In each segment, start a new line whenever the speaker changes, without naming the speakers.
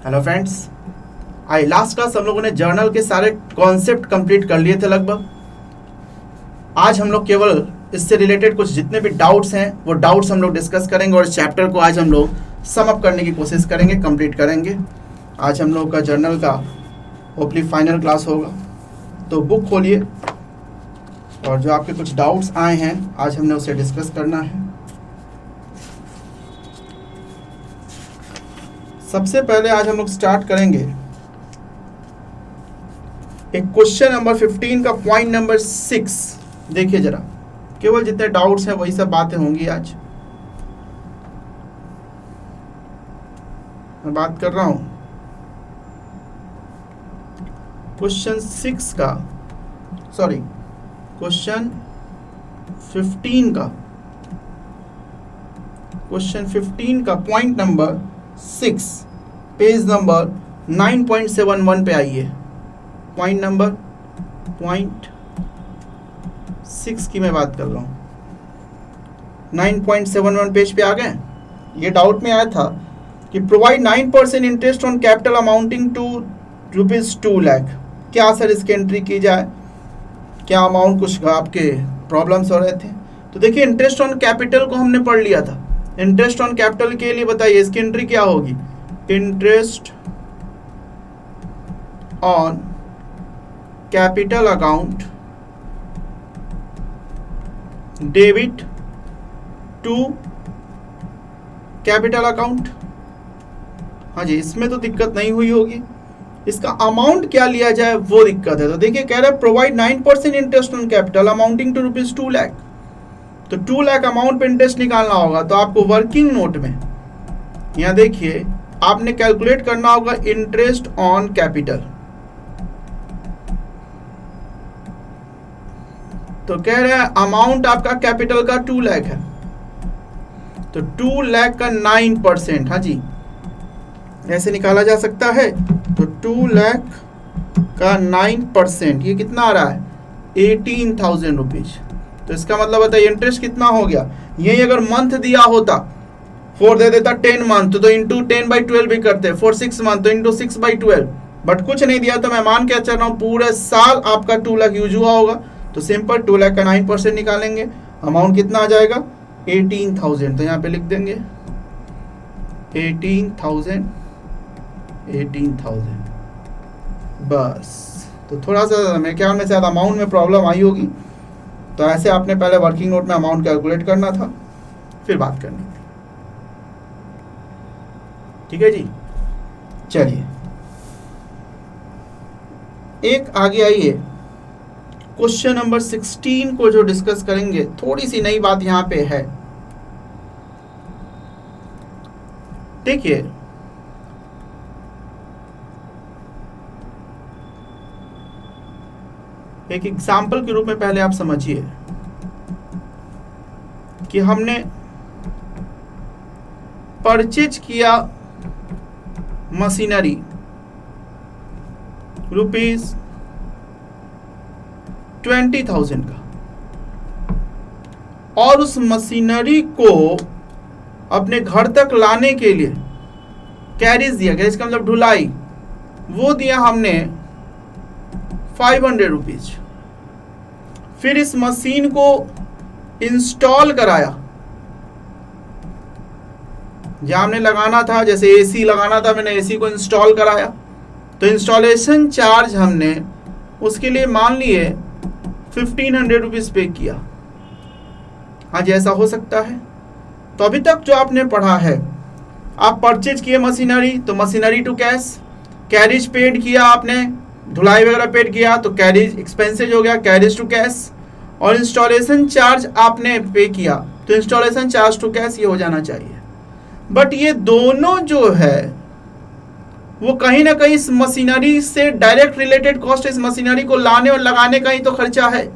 Hello friends, last class हम लोगों ने जर्नल के सारे कॉन्सेप्ट कंप्लीट कर लिए थे लगभग। आज हम लोग केवल इससे रिलेटेड कुछ जितने भी डाउट्स हैं वो डाउट्स हम लोग डिस्कस करेंगे और इस चैप्टर को आज हम लोग सम अप करने की कोशिश करेंगे, कंप्लीट करेंगे। आज हम लोग का जर्नल का होपली फाइनल क्लास होगा, तो बुक खोलिए और जो आपके कुछ डाउट्स आए हैं आज हमने उसे डिस्कस करना है। सबसे पहले आज हम लोग स्टार्ट करेंगे एक क्वेश्चन नंबर 15 का पॉइंट नंबर 6। देखिए जरा, केवल जितने डाउट्स हैं वही सब बातें होंगी। आज मैं बात कर रहा हूं क्वेश्चन 6 का, सॉरी क्वेश्चन 15 का, क्वेश्चन 15 का पॉइंट नंबर 6, पेज नंबर 9.71 पे आइए। पॉइंट नंबर 6 की मैं बात कर रहा हूँ। 9.71 पेज पे आ गए। ये डाउट में आया था कि provide 9% interest on capital amounting to ₹2 lakh. क्या सर इसकी एंट्री की जाए? क्या अमाउंट कुछ आपके प्रॉब्लम्स हो रहे थे? तो देखिए, इंटरेस्ट ऑन कैपिटल को हमने पढ़ लिया था। इंटरेस्ट ऑन कैपिटल के लिए बताइए इसकी एंट्री क्या होगी? Interest on capital account debit to capital account. हाँ जी, इसमें तो दिक्कत नहीं हुई होगी। इसका अमाउंट क्या लिया जाए वो दिक्कत है। तो देखिए, कह रहा है provide 9% interest on capital amounting to ₹2 lakh. तो 2 लाख अमाउंट पे इंटरेस्ट निकालना होगा, तो आपको वर्किंग नोट में यहां देखिए आपने कैलकुलेट करना होगा इंटरेस्ट ऑन कैपिटल। तो कह रहा है अमाउंट आपका कैपिटल का 2 लाख है, तो 2 लाख का 9%, हाँ जी ऐसे निकाला जा सकता है। तो 2 लाख का 9% ये कितना आ रहा है? 18,000 रुपीज। तो इसका मतलब बताइए इंटरेस्ट कितना हो गया? यही अगर मंथ दिया होता, 4 दे देता 10 मंथ, तो इंटू 10/12 भी करते, 4 6 मंथ तो इंटू 6/12। बट कुछ नहीं दिया, तो मैं मान के चल रहा हूँ पूरे साल आपका 2 लाख यूज हुआ होगा। तो सिंपल 2 लाख का 9% निकालेंगे, अमाउंट कितना आ जाएगा? 18,000। तो यहाँ पे लिख देंगे 18,000 बस। तो थोड़ा सा मेरे ख्याल में शायद अमाउंट में प्रॉब्लम आई होगी, तो ऐसे आपने पहले वर्किंग नोट में अमाउंट कैलकुलेट करना था, फिर बात करनी थी। ठीक है जी, चलिए एक आगे आइए, क्वेश्चन नंबर 16 को जो डिस्कस करेंगे। थोड़ी सी नई बात यहां पे है। देखिए, एक एग्जाम्पल के रूप में पहले आप समझिए कि हमने परचेज किया मशीनरी ₹20,000 का, और उस मशीनरी को अपने घर तक लाने के लिए कैरिज दिया गया, इसका मतलब ढुलाई, वो दिया हमने 500 रुपीज। फिर इस मशीन को इंस्टॉल कराया, जहां हमने लगाना था, जैसे एसी लगाना था, मैंने एसी को इंस्टॉल कराया, तो इंस्टॉलेशन चार्ज हमने उसके लिए मान लिए 1500 रुपीज पे किया। हाँ जी, ऐसा हो सकता है। तो अभी तक जो आपने पढ़ा है, आप परचेज किए मशीनरी, तो machinery to cash, carriage paid किया आपने, धुलाई वगैरह पेड किया, तो कैरिज एक्सपेंसेज हो गया, कैरिज टू कैश, और इंस्टॉलेशन चार्ज आपने पे किया, तो इंस्टॉलेशन चार्ज टू कैश ये हो जाना चाहिए। बट ये दोनों जो है वो कहीं ना कहीं इस मशीनरी से डायरेक्ट रिलेटेड कॉस्ट, इस मशीनरी को लाने और लगाने का ही तो खर्चा है।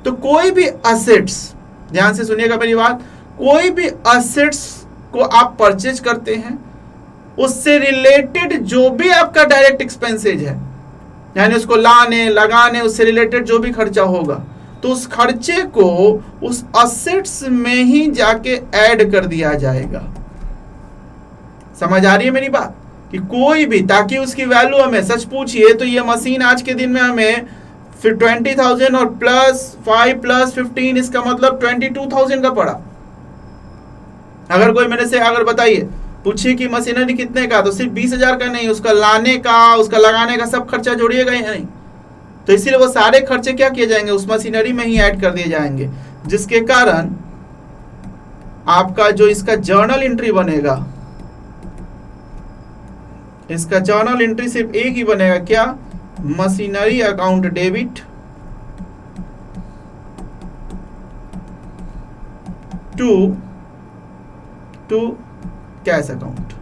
तो कोई भी असेट्स, ध्यान से सुनिएगा मेरी बात, कोई भी असेट्स को आप परचेज करते हैं, उससे रिलेटेड जो भी आपका डायरेक्ट एक्सपेंसेज है, यानी उसको लाने लगाने उससे रिलेटेड जो भी खर्चा होगा, तो उस खर्चे को उस असेट्स में ही जाके ऐड कर दिया जाएगा। समझ आ रही है मेरी बात? कि कोई भी, ताकि उसकी वैल्यू हमें सच पूछिए तो ये मशीन आज के दिन में हमें फिर 20,000 और +5 +15 इसका मतलब 22,000 का पड़ा। अगर कोई मेरे से अगर बताइए पूछिए कि मशीनरी कितने का, तो सिर्फ 20,000 का नहीं, उसका लाने का, उसका लगाने का सब खर्चा जोड़िएगा या नहीं। तो इसीलिए वो सारे खर्चे क्या किए जाएंगे, उस मशीनरी में ही ऐड कर दिए जाएंगे, जिसके कारण आपका जो इसका जर्नल एंट्री बनेगा, इसका जर्नल एंट्री सिर्फ एक ही बनेगा, क्या, machinery account debit to cash account.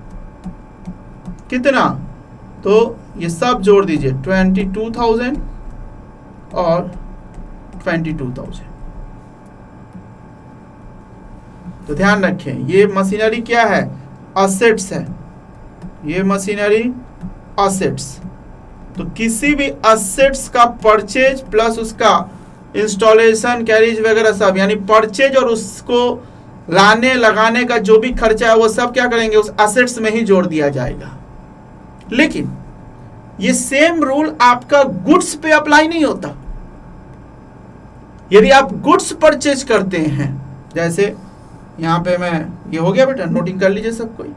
कितना, तो ये सब जोड़ दीजिए 22,000 और 22,000। तो ध्यान रखें ये मशीनरी क्या है, असेट्स है, ये मशीनरी असेट्स। तो किसी भी असेट्स का परचेज प्लस उसका इंस्टॉलेशन कैरेज वगैरह सब, यानी परचेज और उसको लाने लगाने का जो भी खर्चा है वो सब क्या करेंगे, उस असेट्स में ही जोड़ दिया जाएगा। लेकिन ये सेम रूल आपका गुड्स पे अप्लाई नहीं होता। यदि आप गुड्स परचेज करते हैं, जैसे यहां पे मैं, ये हो गया बेटा, नोटिंग कर लीजिए सब कोई,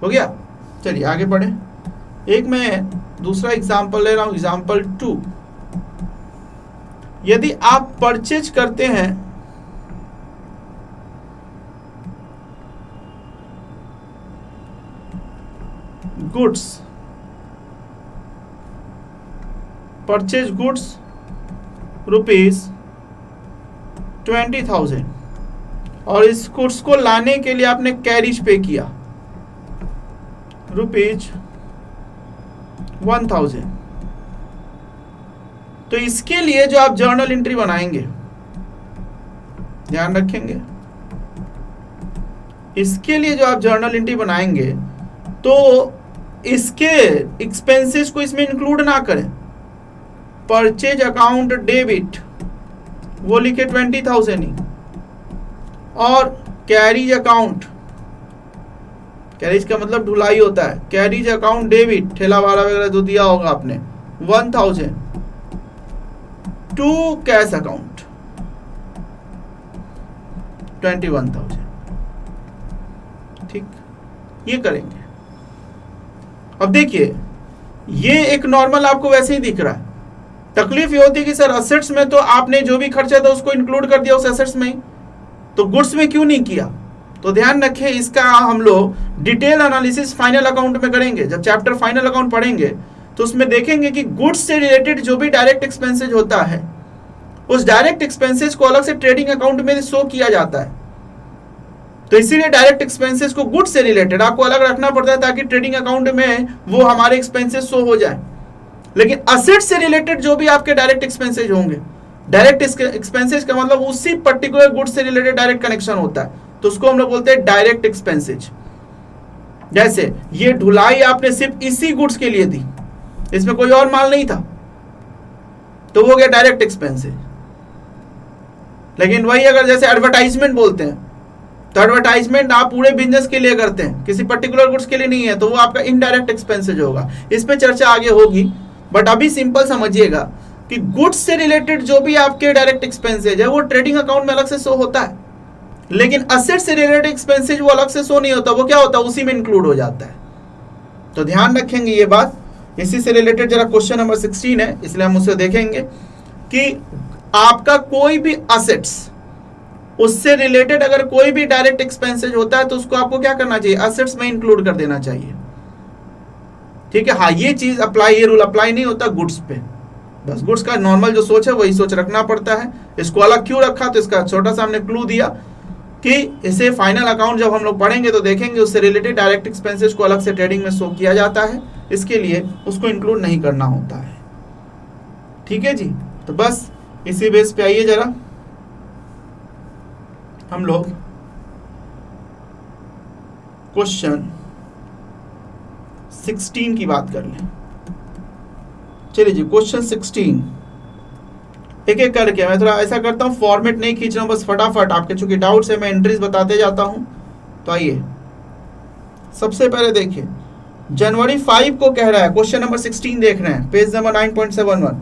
हो गया। चलिए आगे बढ़े। एक मैं दूसरा एग्जांपल ले रहा हूं, एग्जांपल 2। यदि आप परचेज करते हैं गुड्स, परचेज गुड्स ₹20,000 और इस गुड्स को लाने के लिए आपने कैरिज पे किया ₹1,000। तो इसके लिए जो आप जर्नल एंट्री बनाएंगे, ध्यान रखेंगे, इसके लिए जो आप जर्नल एंट्री बनाएंगे तो इसके एक्सपेंसेस को इसमें इंक्लूड ना करें। परचेज अकाउंट डेबिट वो लिखे 20,000 ही, और कैरिज अकाउंट, कैरिज का मतलब ढुलाई होता है, कैरिज अकाउंट डेबिट ठेला वाला वगैरह जो दिया होगा आपने 1,000 टू कैश अकाउंट 21,000। ठीक, ये करेंगे। अब देखिए ये एक नॉर्मल आपको वैसे ही दिख रहा है। तकलीफ ये होती है कि सर असेट्स में तो आपने जो भी खर्चा था उसको इंक्लूड कर दिया उस असेट्स में ही, तो गुड्स में क्यों नहीं किया। तो ध्यान रखें इसका हम लोग डिटेल एनालिसिस फाइनल अकाउंट में करेंगे। जब चैप्टर फाइनल अकाउंट पढ़ेंगे तो उसमें देखेंगे कि गुड्स से रिलेटेड जो भी डायरेक्ट एक्सपेंसेज होता है उस डायरेक्ट एक्सपेंसेज को अलग से ट्रेडिंग अकाउंट में शो किया जाता है। तो इसीलिए डायरेक्ट एक्सपेंसेस को गुड्स से रिलेटेड आपको अलग रखना पड़ता है ताकि ट्रेडिंग अकाउंट में वो हमारे एक्सपेंसेस शो हो जाए। लेकिन असेट से रिलेटेड जो भी आपके डायरेक्ट एक्सपेंसेज होंगे, डायरेक्ट एक्सपेंसेज का मतलब उसी पर्टिकुलर गुड्स से रिलेटेड डायरेक्ट कनेक्शन होता है, तो उसको हम लोग बोलते हैं डायरेक्ट एक्सपेंसेज। जैसे ये ढुलाई आपने सिर्फ इसी गुड्स के लिए दी, इसमें कोई और माल नहीं था, तो वो हो गया डायरेक्ट एक्सपेंसेज। लेकिन वही अगर जैसे एडवर्टाइजमेंट बोलते हैं, तो एडवर्टाइजमेंट आप पूरे बिजनेस के लिए करते हैं, किसी पर्टिकुलर गुड्स के लिए नहीं है, तो वो आपका इनडायरेक्ट एक्सपेंसेज होगा। इस पे चर्चा आगे होगी, बट अभी सिंपल समझिएगा कि गुड्स से रिलेटेड जो भी आपके डायरेक्ट एक्सपेंसेज है वो ट्रेडिंग अकाउंट में अलग से शो होता है, लेकिन असेट से रिलेटेड एक्सपेंसेज वो अलग से शो नहीं होता, वो क्या होता है उसी में इंक्लूड हो जाता है। तो ध्यान रखेंगे ये बात। इसी से रिलेटेड जरा क्वेश्चन नंबर 16 है, इसलिए हम उसे देखेंगे कि आपका कोई भी असेट्स, उससे रिलेटेड अगर कोई भी डायरेक्ट एक्सपेंसेज होता है तो उसको आपको क्या करना चाहिए, असेट्स में इंक्लूड कर देना चाहिए। ठीक है, हाँ ये चीज अप्लाई, ये रूल अप्लाई नहीं होता गुड्स पे। बस गुड्स का नॉर्मल जो सोच है वही सोच रखना पड़ता है। इसको अलग क्यों रखा, तो इसका छोटा सा हमने क्लू दिया कि इसे फाइनल अकाउंट जब हम लोग पढ़ेंगे तो देखेंगे उससे रिलेटेड डायरेक्ट एक्सपेंसेज को अलग से ट्रेडिंग में शो किया जाता है, इसके लिए उसको इंक्लूड नहीं करना होता है। ठीक है जी, तो बस इसी बेस पे आइए जरा हम लोग क्वेश्चन 16 की बात कर लें। चलिए जी, क्वेश्चन 16, एक एक करके मैं थोड़ा ऐसा करता हूँ, फॉर्मेट नहीं खींच रहा हूँ, बस फटाफट आपके चूंकि डाउट्स है मैं एंट्रीज बताते जाता हूँ। तो आइए सबसे पहले देखिए, जनवरी 5 को कह रहा है, क्वेश्चन नंबर 16 देख रहे हैं, पेज नंबर 9.71।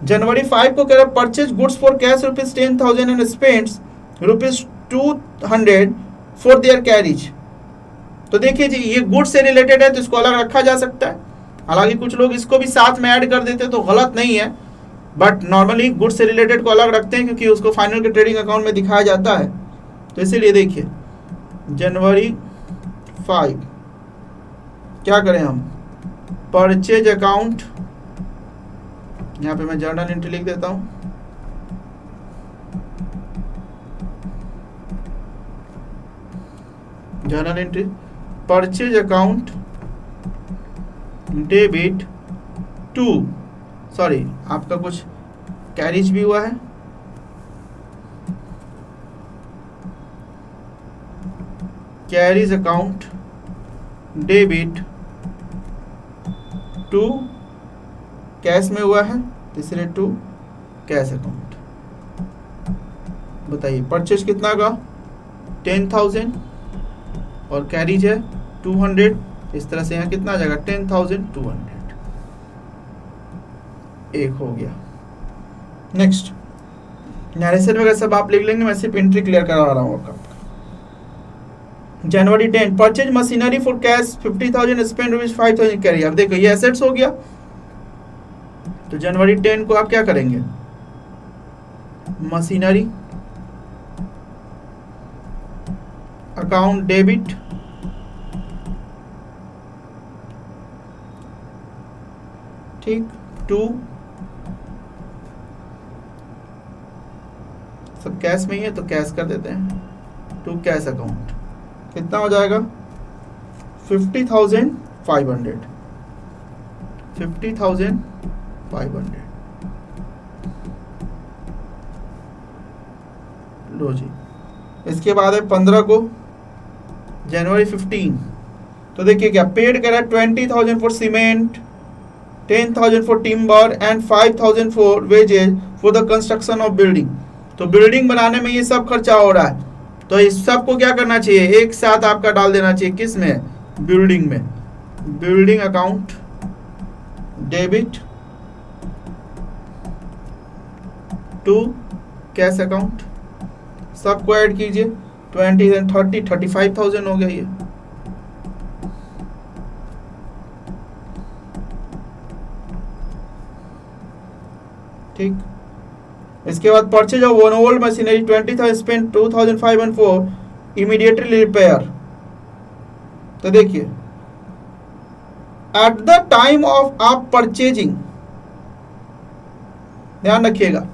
जनवरी 5 को कह रहा है purchase goods for cash ₹10,000 and spends ₹200 for their carriage. तो देखिए जी, ये गुड्स से रिलेटेड है तो इसको अलग रखा जा सकता है। हालांकि कुछ लोग इसको भी साथ में ऐड कर देते तो गलत नहीं है, बट नॉर्मली गुड्स से रिलेटेड को अलग रखते हैं क्योंकि उसको फाइनल के ट्रेडिंग अकाउंट में दिखाया जाता है। तो इसीलिए देखिए जनवरी 5 क्या करें हम, परचेज अकाउंट, यहाँ पे मैं जर्नल एंट्री लिख देता हूँ, journal entry purchase account debit to, sorry आपका कुछ कैरिज भी हुआ है, carriage account debit to cash में हुआ है, तीसरे टू कैश अकाउंट। बताइए परचेज कितना का 10,000 और कैरिज है 200, इस तरह से यहाँ कितना आ जाएगा 10,200, एक हो गया। नेक्स्ट नरेशन वगैरह सब आप लिख लेंगे, मैं सिर्फ एंट्री क्लियर करवा रहा हूँ आपका। जनवरी 10 purchase machinery for cash 50,000 spend ₹5,000 carry. अब देखो ये एसेट्स हो गया, तो जनवरी 10 को आप क्या करेंगे, मशीनरी अकाउंट डेबिट ठीक टू, सब कैश में ही है तो कैश कर देते हैं, टू कैश अकाउंट कितना हो जाएगा 50,500, 50,500। लो जी, इसके बाद है 15 को जनवरी 15, तो देखिए क्या पेड करा 20,000 for cement, 10,000 for timber and 5,000 for wages for the construction of building. तो बिल्डिंग बनाने में ये सब खर्चा हो रहा है, तो इस सब को क्या करना चाहिए, एक साथ आपका डाल देना चाहिए, किस में, बिल्डिंग में, building account debit to cash account, सबको ऐड कीजिए, 20 and 30 35,000 हो गया ये। ठीक, इसके बाद purchase of one old machinery 20,000 spend 2,500 for immediately repair. तो देखिए एट द टाइम ऑफ आप परचेजिंग, ध्यान रखिएगा,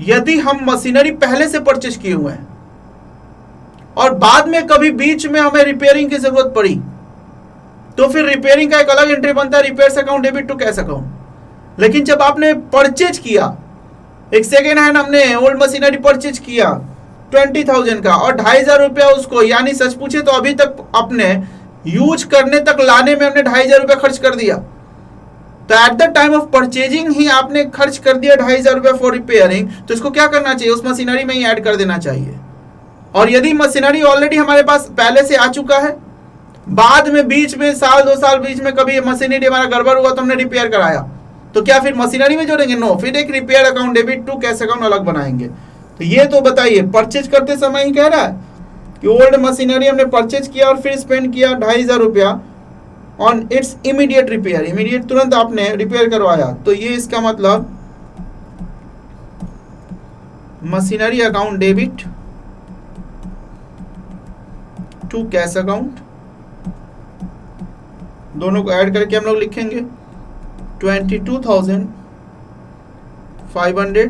यदि हम मशीनरी पहले से परचेज किए हुए हैं और बाद में कभी बीच में हमें रिपेयरिंग की जरूरत पड़ी, तो फिर रिपेयरिंग का एक अलग एंट्री बनता है, repairs account debit to cash account. लेकिन जब आपने परचेज किया, एक सेकेंड हैंड हमने ओल्ड मशीनरी परचेज किया 20,000 का और 2,500 रुपया उसको, यानी सच पूछे तो अभी तक अपने यूज करने तक लाने में हमने 2,500 रुपया खर्च कर दिया, तो at the time of purchasing ही आपने खर्च कर दिया 2,500 रुपया फॉर रिपेयरिंग, तो इसको क्या करना चाहिए, उस मशीनरी में ही ऐड कर देना चाहिए। और यदि मशीनरी ऑलरेडी हमारे पास पहले से आ चुका है, बाद में बीच में साल 2 साल बीच में कभी मशीनरी हमारा गड़बड़ हुआ तो हमने रिपेयर कराया, तो क्या फिर मशीनरी में जोड़ेंगे, नो, फिर एक repair account debit to cash account अलग बनाएंगे। तो ये तो बताइए परचेज करते समय ही कह रहा है कि ओल्ड मशीनरी हमने परचेज किया और फिर स्पेंड किया 2,500 रुपया on its immediate repair, immediate तुरंत आपने रिपेयर करवाया, तो ये इसका मतलब machinery account debit to cash account, दोनों को ऐड करके हम लोग लिखेंगे 22,500,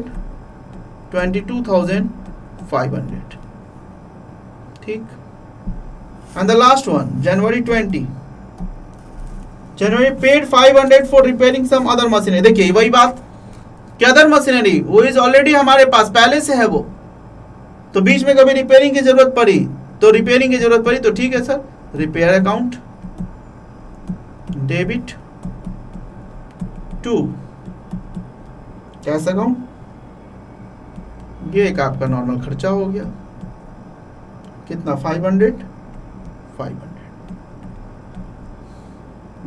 22,500। ठीक, and the last one January 20, January paid 500 for repairing some other machinery. देखिए वही बात कि अदर मशीनरी वो इज ऑलरेडी हमारे पास पहले से है, वो तो बीच में कभी रिपेयरिंग की जरूरत पड़ी तो ठीक है sir, repair account debit to cash account, ये एक आपका नॉर्मल खर्चा हो गया, कितना 500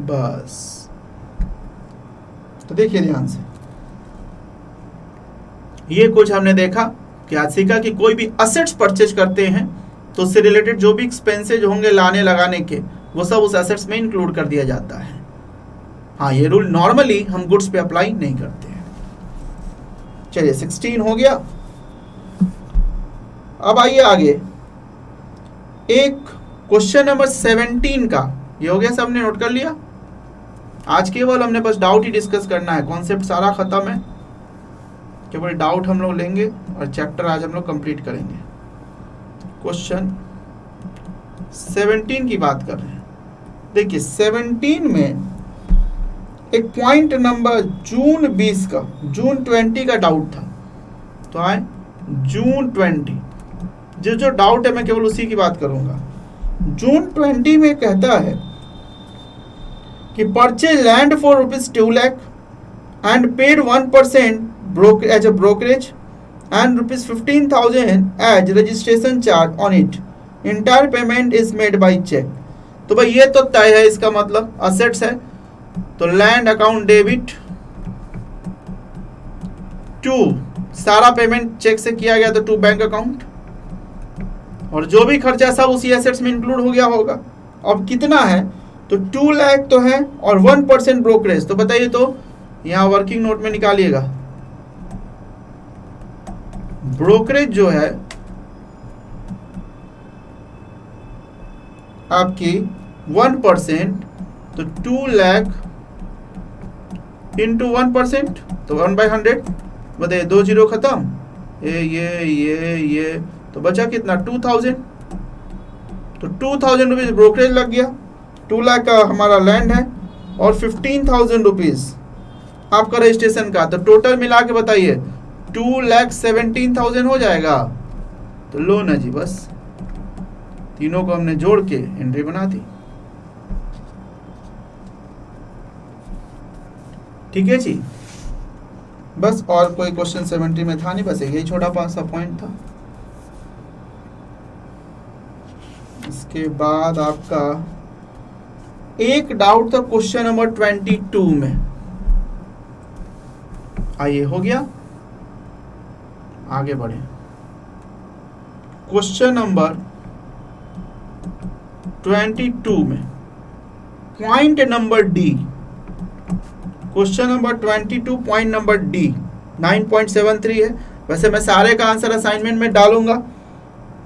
बस। तो देखिए ध्यान से, ये कुछ हमने देखा कि आज सीखा कि कोई भी असेट्स परचेज करते हैं तो उससे रिलेटेड जो भी एक्सपेंसेज होंगे लाने लगाने के, वो सब उस असेट्स में इंक्लूड कर दिया जाता है। हाँ, ये रूल नॉर्मली हम गुड्स पे अप्लाई नहीं करते हैं। चलिए 16 हो गया। अब आइए आगे, एक क्वेश्चन नंबर 17 का, ये हो गया, सबने नोट कर लिया। आज केवल हमने बस डाउट ही डिस्कस करना है, कॉन्सेप्ट सारा खत्म है, केवल डाउट हम लोग लेंगे और चैप्टर आज हम लोग कंप्लीट करेंगे। क्वेश्चन 17 की बात कर रहे हैं। देखिए 17 में एक पॉइंट नंबर जून 20 का, जून 20 का डाउट था। तो आए जून 20, जो डाउट है मैं केवल उसी की बात करूंगा। जून 20 में कहता है कि purchase land for ₹2 lakh and paid 1% as a brokerage and ₹15,000 as registration charge on it. Entire payment is made by check. तो भाई ये तो तय है, इसका मतलब असेट्स है, तो लैंड अकाउंट डेबिट टू, सारा पेमेंट चेक से किया गया तो टू बैंक अकाउंट, और जो भी खर्चा सब उसी एसेट्स में इंक्लूड हो गया होगा। अब कितना है, तो 2 लाख तो है और 1% ब्रोकरेज। तो बताइए, तो यहाँ वर्किंग नोट में निकालिएगा, ब्रोकरेज जो है आपकी 1%, तो 2 लाख इंटू 1%, तो 1/100, बताइए 2 जीरो खत्म, ये तो बचा कितना 2000। तो 2000 रुपीज ब्रोकरेज लग गया, 2 लाख का हमारा लैंड है और 15,000 रुपीज आपका रजिस्ट्रेशन का। तो टोटल मिला के बताइए 2,17,000 हो जाएगा। तो लो ना जी, बस तीनों को हमने जोड़ के एंट्री बना दी। ठीक है जी, बस और कोई क्वेश्चन 70 में था नहीं, बस यही छोटा सा पॉइंट था। इसके बाद आपका एक डाउट था क्वेश्चन नंबर 22 में। आइए, हो गया, आगे बढ़े। क्वेश्चन नंबर 22 में point number D, question number 22 point number D 9.73 है। वैसे मैं सारे का आंसर असाइनमेंट में डालूंगा,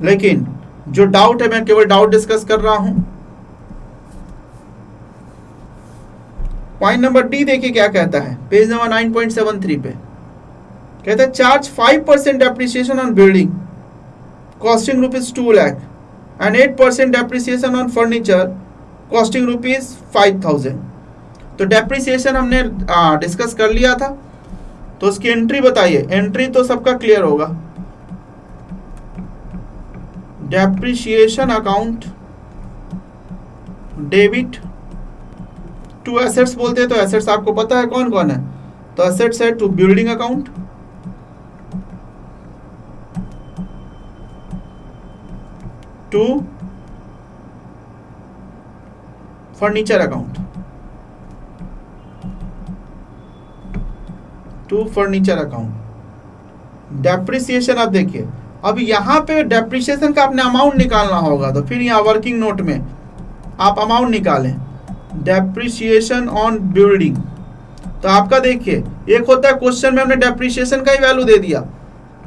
लेकिन जो डाउट है मैं केवल डाउट डिस्कस कर रहा हूं। पॉइंट नंबर डी देखिए क्या कहता है, पेज नंबर 9.73 पे कहता है charge 5% depreciation on building costing ₹2 lakh and 8% depreciation on furniture costing ₹5,000। तो डेप्रिसिएशन हमने डिस्कस कर लिया था, तो उसकी एंट्री बताइए। एंट्री तो सबका क्लियर होगा, depreciation account debit to assets बोलते हैं, तो एसेट्स आपको पता है कौन कौन है, तो एसेट्स है to building account, to furniture account, to furniture account. Depreciation आप देखिए, अब यहां पे डेप्रिसिएशन का आपने अमाउंट निकालना होगा, तो फिर यहां वर्किंग नोट में आप अमाउंट निकालें, डेप्रिसिएशन ऑन बिल्डिंग। तो आपका देखिए, एक होता है क्वेश्चन में हमने डेप्रिसिएशन का ही वैल्यू दे दिया,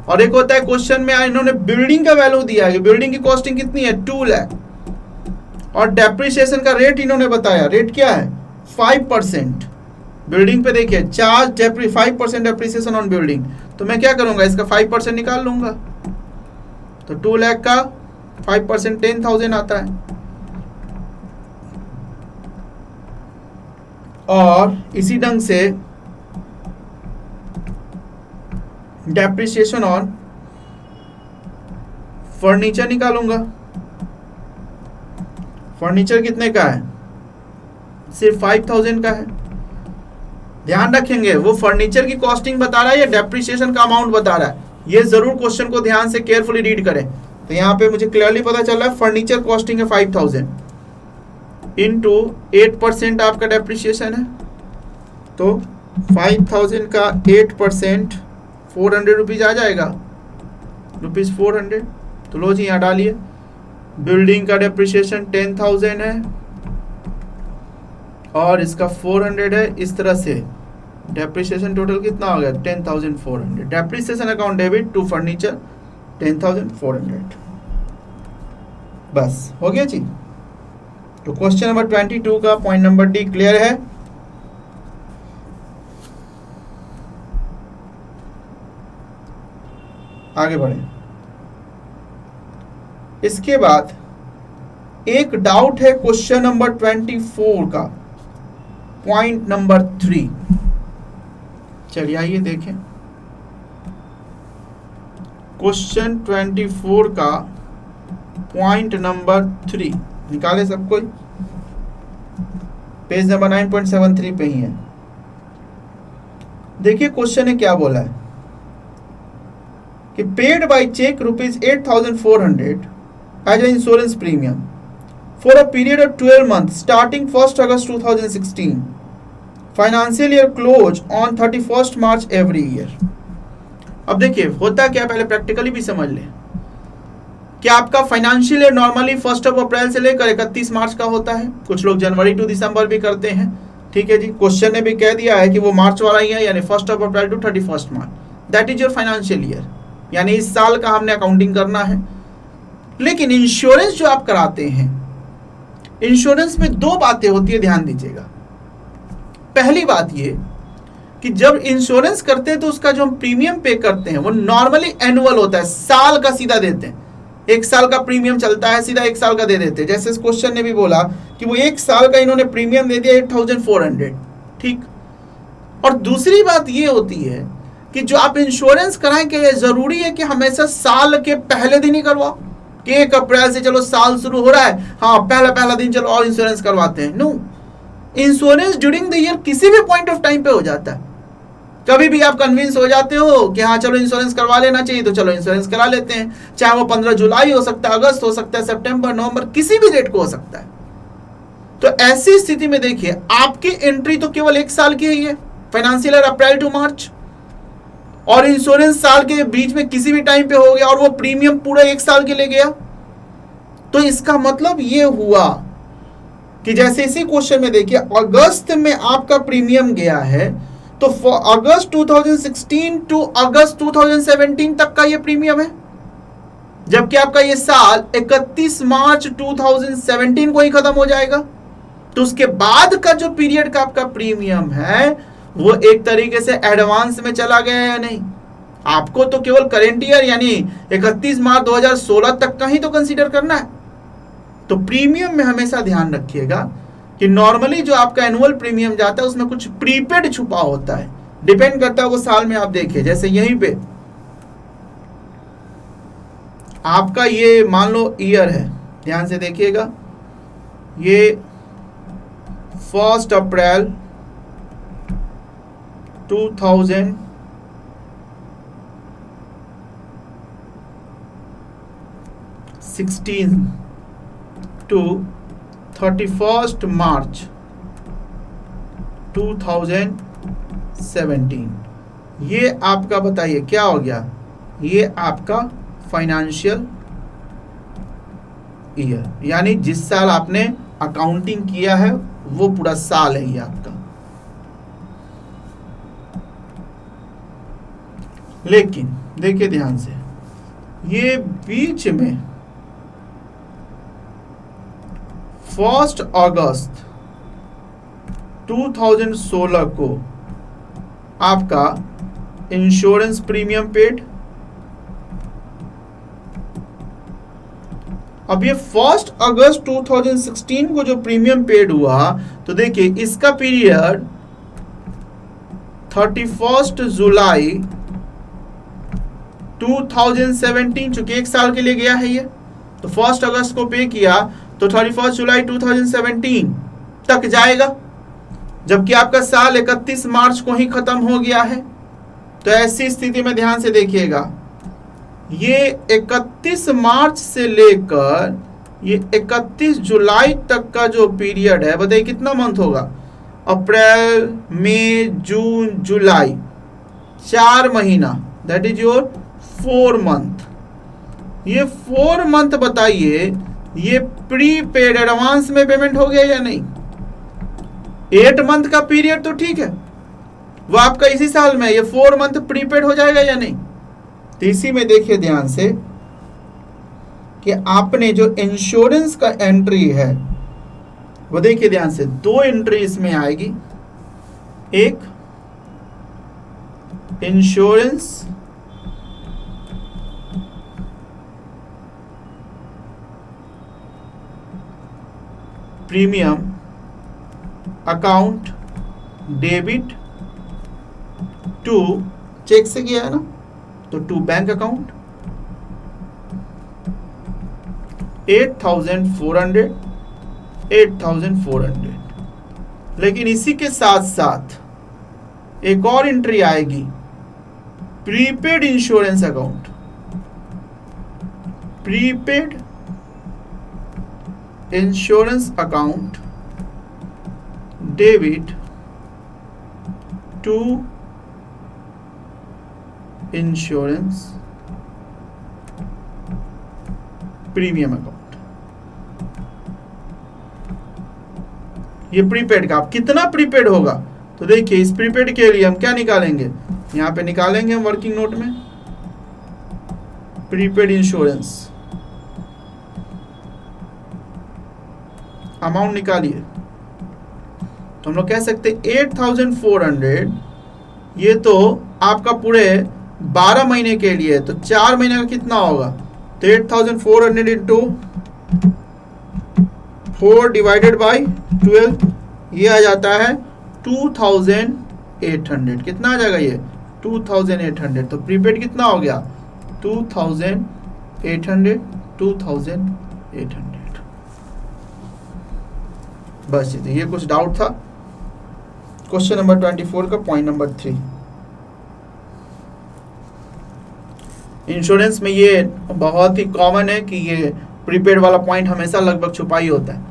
और एक होता है क्वेश्चन में इन्होंने बिल्डिंग का वैल्यू दिया है। बिल्डिंग की कॉस्टिंग कितनी है 2 लाख, और डेप्रिसिएशन का रेट इन्होंने बताया, रेट क्या है 5%। बिल्डिंग पे देखिए चार्ज 5% डेप्रिसिएशन ऑन बिल्डिंग, तो मैं क्या करूंगा, इसका 5% निकाल लूंगा। तो 2 लाख का 5% 10,000 आता है, और इसी ढंग से डेप्रिसिएशन ऑन फर्नीचर निकालूंगा। फर्नीचर कितने का है, सिर्फ 5,000 का है। ध्यान रखेंगे, वो फर्नीचर की कॉस्टिंग बता रहा है या डेप्रिसिएशन का अमाउंट बता रहा है, ये जरूर क्वेश्चन को ध्यान से केयरफुली रीड करें। तो यहाँ पे मुझे क्लियरली पता चल रहा है फर्नीचर कॉस्टिंग है 5000 इंटू 8% आपका डेप्रिसिएशन है, तो 5000 का 8% 400 रुपीज आ जाएगा, ₹400। तो लो जी यहाँ डालिए, बिल्डिंग का डेप्रिसिएशन 10,000 है और इसका 400 है। इस तरह से डेप्रिसिएशन टोटल कितना हो गया 10,400। Depreciation account debit to furniture 10,400। बस हो गया जी। तो क्वेश्चन नंबर 22 का पॉइंट नंबर डी क्लियर है। आगे बढ़े। इसके बाद एक डाउट है क्वेश्चन नंबर 24 का पॉइंट नंबर 3। चलिए आइए देखें क्वेश्चन 24 का पॉइंट नंबर 3 निकाले सब कोई, पेज नंबर 9.73 पे ही है। देखिए क्वेश्चन ने क्या बोला है कि paid by cheque ₹8,400 as a insurance premium for a period of 12 month starting 1 August 2016, financial year close on 31 March every year. अब देखिए होता क्या, पहले प्रैक्टिकली भी समझ ले कि आपका फाइनेंशियल ईयर नॉर्मली 1 अप्रैल से लेकर 31 मार्च का होता है, कुछ लोग जनवरी टू दिसंबर भी करते हैं, ठीक है जी। क्वेश्चन ने भी कह दिया है कि वो मार्च वाला ही है, यानी 1 April to 31 March, that is your financial year, यानी इस साल का हमने अकाउंटिंग करना है। लेकिन इंश्योरेंस जो आप कराते हैं, इंश्योरेंस में 2 बातें होती है, ध्यान दीजिएगा। पहली बात ये कि जब इंश्योरेंस करते हैं तो उसका जो हम प्रीमियम पे करते हैं वो नॉर्मली एनुअल होता है, साल का सीधा देते हैं। 1 साल का प्रीमियम चलता है, सीधा 1 साल का दे देते हैं। जैसे इस क्वेश्चन ने भी बोला कि वो 1 साल का इन्होंने प्रीमियम दे दिया 8,400, ठीक। और दूसरी बात ये होती है कि जो आप इंश्योरेंस कराएं, क्या ये जरूरी है कि हमेशा साल के पहले दिन ही करवाओ कि 1 अप्रैल से चलो साल शुरू हो रहा है, हाँ पहला दिन चलो और इंश्योरेंस करवाते हैं? No, insurance during the year किसी भी पॉइंट ऑफ टाइम पे हो जाता है। कभी भी आप कन्विंस हो जाते हो कि हाँ चलो इंश्योरेंस करवा लेना चाहिए, तो चलो इंश्योरेंस करा लेते हैं, चाहे वो 15 जुलाई हो सकता है, अगस्त हो सकता है, सितंबर, नवंबर, किसी भी डेट को हो सकता है। तो ऐसी स्थिति में देखिए आपकी एंट्री तो केवल 1 साल की है, फाइनेंशियल ईयर अप्रैल टू मार्च, और इंश्योरेंस साल के बीच में किसी भी टाइम पे हो गया और वो प्रीमियम पूरा 1 साल के लिए गया। तो इसका मतलब ये हुआ कि जैसे इसी क्वेश्चन में देखिए अगस्त में आपका प्रीमियम गया है, तो अगस्त 2016 टू अगस्त 2017 तक का ये प्रीमियम है, जबकि आपका ये साल 31 मार्च 2017 को ही खत्म हो जाएगा। तो उसके बाद का जो पीरियड का आपका प्रीमियम है वो एक तरीके से एडवांस में चला गया या नहीं? आपको तो केवल करेंट ईयर यानी 31 मार्च 2016 तक का ही तो कंसीडर करना है। तो प्रीमियम में हमेशा ध्यान रखिएगा कि नॉर्मली जो आपका एनुअल प्रीमियम जाता है उसमें कुछ प्रीपेड छुपा होता है, डिपेंड करता है वो साल में। आप देखिए जैसे यहीं पे आपका ये मान लो ईयर है, ध्यान से देखिएगा, ये 1 अप्रैल 2016 टू 31 मार्च 2017, ये आपका बताइए क्या हो गया? ये आपका फाइनेंशियल ईयर, यानी जिस साल आपने अकाउंटिंग किया है वो पूरा साल है ये आपका। लेकिन देखिए ध्यान से, ये बीच में 1 अगस्त 2016 को आपका इंश्योरेंस प्रीमियम पेड। अब ये 1 अगस्त 2016 को जो प्रीमियम पेड हुआ, तो देखिए इसका पीरियड 31 जुलाई 2017, चूंकि 1 साल के लिए गया है ये, तो 1 अगस्त को पे किया तो 31 जुलाई 2017 तक जाएगा। जबकि आपका साल 31 मार्च को ही खत्म हो गया है। तो ऐसी स्थिति में ध्यान से देखिएगा, ये 31 मार्च से लेकर ये 31 जुलाई तक का जो पीरियड है, बताइए कितना मंथ होगा? अप्रैल, मई, जून, जुलाई, 4 महीना, दैट इज योर 4 मंथ। ये 4 मंथ बताइए, ये प्रीपेड एडवांस में पेमेंट हो गया या नहीं? 8 मंथ का पीरियड तो ठीक है, वो आपका इसी साल में, ये 4 मंथ प्रीपेड हो जाएगा या नहीं? तो इसी में देखिए ध्यान से कि आपने जो इंश्योरेंस का एंट्री है वो देखिए ध्यान से, 2 एंट्री इसमें आएगी। एक insurance premium account debit to, cheque से किया है ना, तो टू बैंक अकाउंट 8,400, 8,400। लेकिन इसी के साथ साथ एक और एंट्री आएगी, prepaid insurance account, prepaid insurance account debit to insurance premium account. ये प्रीपेड का, आप कितना प्रीपेड होगा? तो देखिए इस प्रीपेड के लिए हम क्या निकालेंगे, यहां पे निकालेंगे हम वर्किंग नोट में प्रीपेड इंश्योरेंस अमाउंट निकालिए। तो हम लोग कह सकते 8,400, ये तो आपका पूरे 12 महीने के लिए, तो 4 महीने का कितना होगा? तो 8,400 इंटू 4 डिवाइडेड बाई 12, ये आ जाता है 2,800। कितना आ जाएगा ये? 2,800। तो प्रीपेड कितना हो गया? 2,800, 2,800। बस ये कुछ डाउट था? क्वेश्चन नंबर 24 का पॉइंट नंबर 3। इंश्योरेंस में ये बहुत ही कॉमन है कि ये प्रीपेड वाला पॉइंट हमेशा लगभग छुपा ही होता है।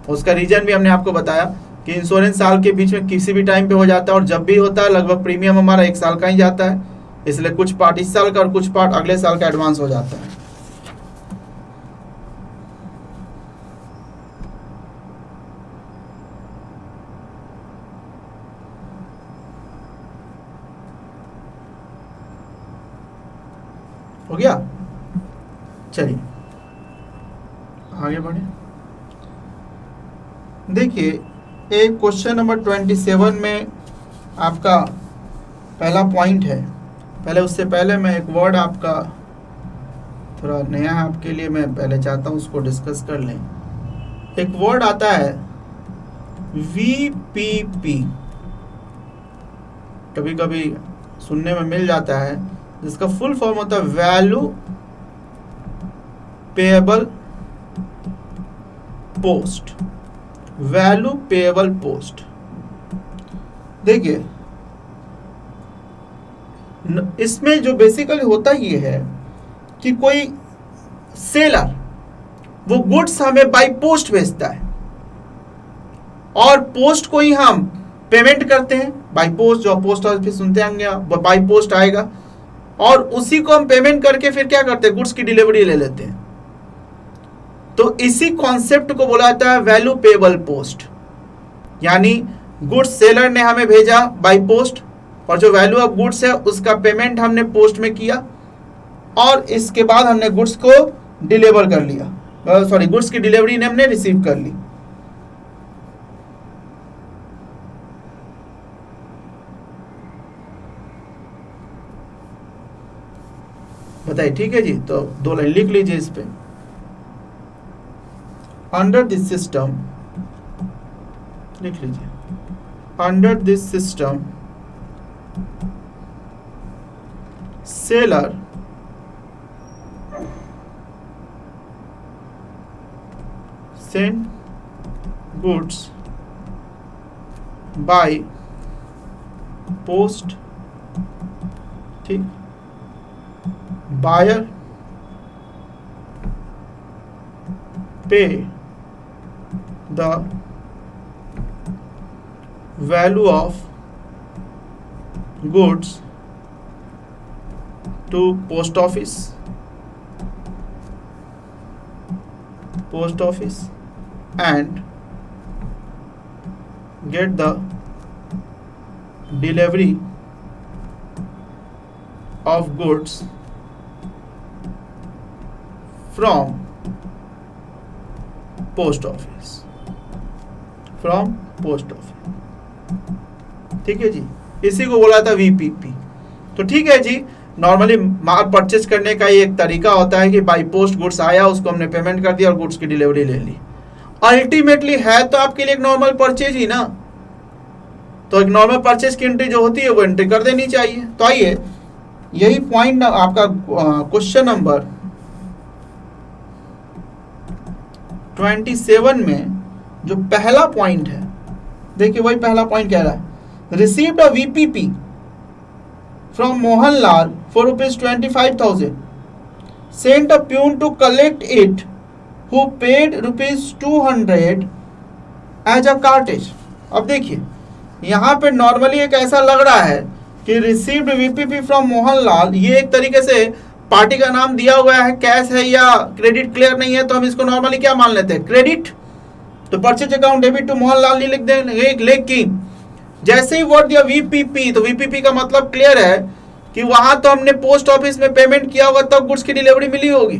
उसका रीजन भी हमने आपको बताया कि इंश्योरेंस साल के बीच में किसी भी टाइम पे हो जाता है, और जब भी होता है लगभग प्रीमियम हमारा 1 साल का ही जाता है, इसलिए कुछ पार्ट इस साल का और कुछ पार्ट अगले साल का एडवांस हो जाता है। हो गया? चलिए आगे बढ़े। देखिए एक क्वेश्चन नंबर 27 में आपका पहला पॉइंट है। पहले उससे पहले मैं एक वर्ड आपका थोड़ा नया है आपके लिए, मैं पहले चाहता हूँ उसको डिस्कस कर लें। एक वर्ड आता है VPP, कभी कभी सुनने में मिल जाता है, जिसका फुल फॉर्म होता है value payable post, value payable post. देखिए इसमें जो बेसिकली होता ये है कि कोई सेलर वो गुड्स हमें बाय पोस्ट भेजता है, और पोस्ट को ही हम पेमेंट करते हैं बाय पोस्ट, जो पोस्ट ऑफिस सुनते होंगे आप, बाय पोस्ट आएगा, और उसी को हम पेमेंट करके फिर क्या करते हैं, गुड्स की डिलीवरी ले लेते हैं। तो इसी कॉन्सेप्ट को बोला जाता है वैल्यू पेएबल पोस्ट, यानी गुड्स सेलर ने हमें भेजा बाय पोस्ट, और जो वैल्यू ऑफ गुड्स है उसका पेमेंट हमने पोस्ट में किया, और इसके बाद हमने गुड्स को डिलीवर कर लिया, सॉरी गुड्स की डिलीवरी हमने रिसीव कर ली। बताइए ठीक है जी? तो 2 लाइन लिख लीजिए इस पे। अंडर दिस सिस्टम, लिख लीजिए, under this system seller send goods by post, ठीक, buyer pay the value of goods to post office and get the delivery of goods from post office, ठीक है जी। इसी को बोला था वीपीपी। तो ठीक है जी, नॉर्मली माल परचेज करने का ये एक तरीका होता है कि बाई पोस्ट गुड्स आया, उसको हमने पेमेंट कर दिया और गुड्स की डिलीवरी ले ली। अल्टीमेटली है तो आपके लिए एक नॉर्मल परचेज ही ना, तो एक नॉर्मल परचेज की एंट्री जो होती है वो एंट्री कर देनी चाहिए। तो आइए, यही पॉइंट आपका क्वेश्चन नंबर 27 में जो पहला पॉइंट है, देखिए वही पहला पॉइंट कह रहा है, received a VPP from Mohanlal for ₹25,000, sent a peon to collect it, who paid ₹200 as a cartage। अब देखिए यहाँ पे नॉर्मली एक ऐसा लग रहा है कि रिसीव्ड वीपीपी फ्रॉम मोहनलाल, ये एक तरीके से पार्टी का नाम दिया हुआ है, कैश है या क्रेडिट क्लियर नहीं है, तो हम इसको नॉर्मली क्या मान लेते हैं, क्रेडिट। तो purchase account debit to Mohanlal नहीं लिख देंगे, लेकिन जैसे ही वर्ड दिया वीपीपी, तो वीपीपी का मतलब क्लियर है कि वहां तो हमने पोस्ट ऑफिस में पेमेंट किया होगा तब गुड्स की डिलीवरी मिली होगी।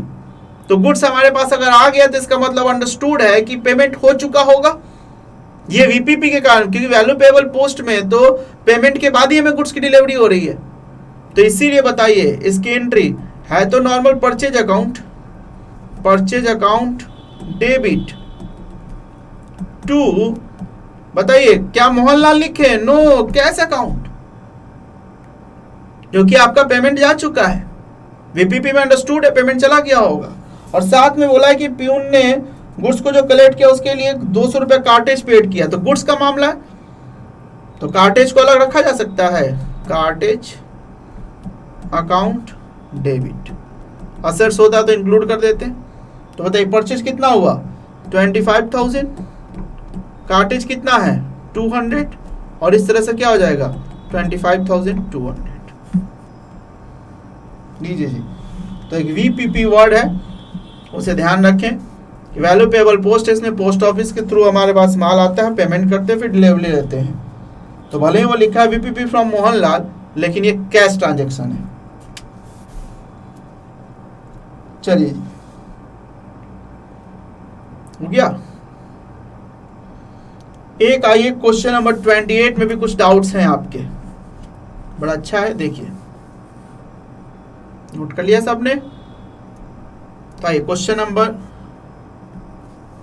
तो गुड्स हमारे पास अगर आ गया तो इसका मतलब अंडरस्टूड है कि पेमेंट हो चुका होगा, ये वीपीपी के कारण, क्योंकि वैल्यू पेबल पोस्ट में तो पेमेंट के बाद ही हमें गुड्स की डिलीवरी हो रही है। तो इसीलिए बताइए इसकी एंट्री है तो normal purchase account debit to, बताइए क्या मोहनलाल लिखे, नो, कैश अकाउंट, क्योंकि आपका पेमेंट जा चुका है, वीपीपी में अंडरस्टूड है पेमेंट चला गया होगा। और साथ में बोला है कि प्यून ने गुड्स को जो कलेक्ट किया उसके लिए 200 रुपए कार्टेज पेड किया, तो गुड्स का मामला है, तो कार्टेज को अलग रखा जा सकता है, कार्टेज अकाउंट डेबिट। असेट्स होता तो इंक्लूड कर देते। तो बताइए परचेज कितना हुआ, 25,000, कार्टेज कितना है 200, और इस तरह से क्या हो जाएगा 25,200। लीजिए जी, तो एक वीपीपी वर्ड है, उसे ध्यान रखें कि वैल्यू पेबल पोस्ट है, इसमें पोस्ट ऑफिस के थ्रू हमारे पास माल आता है, पेमेंट करते हैं, फिर डिलीवरी लेते हैं। तो भले ही वो लिखा है वीपीपी फ्रॉम मोहनलाल, लेकिन ये कैश ट्रांजैक्शन है। चलिए हो गया। एक आइए क्वेश्चन नंबर 28 में भी कुछ डाउट्स हैं आपके, बड़ा अच्छा है, देखिए नोट कर लिया सबने। तो आइए क्वेश्चन नंबर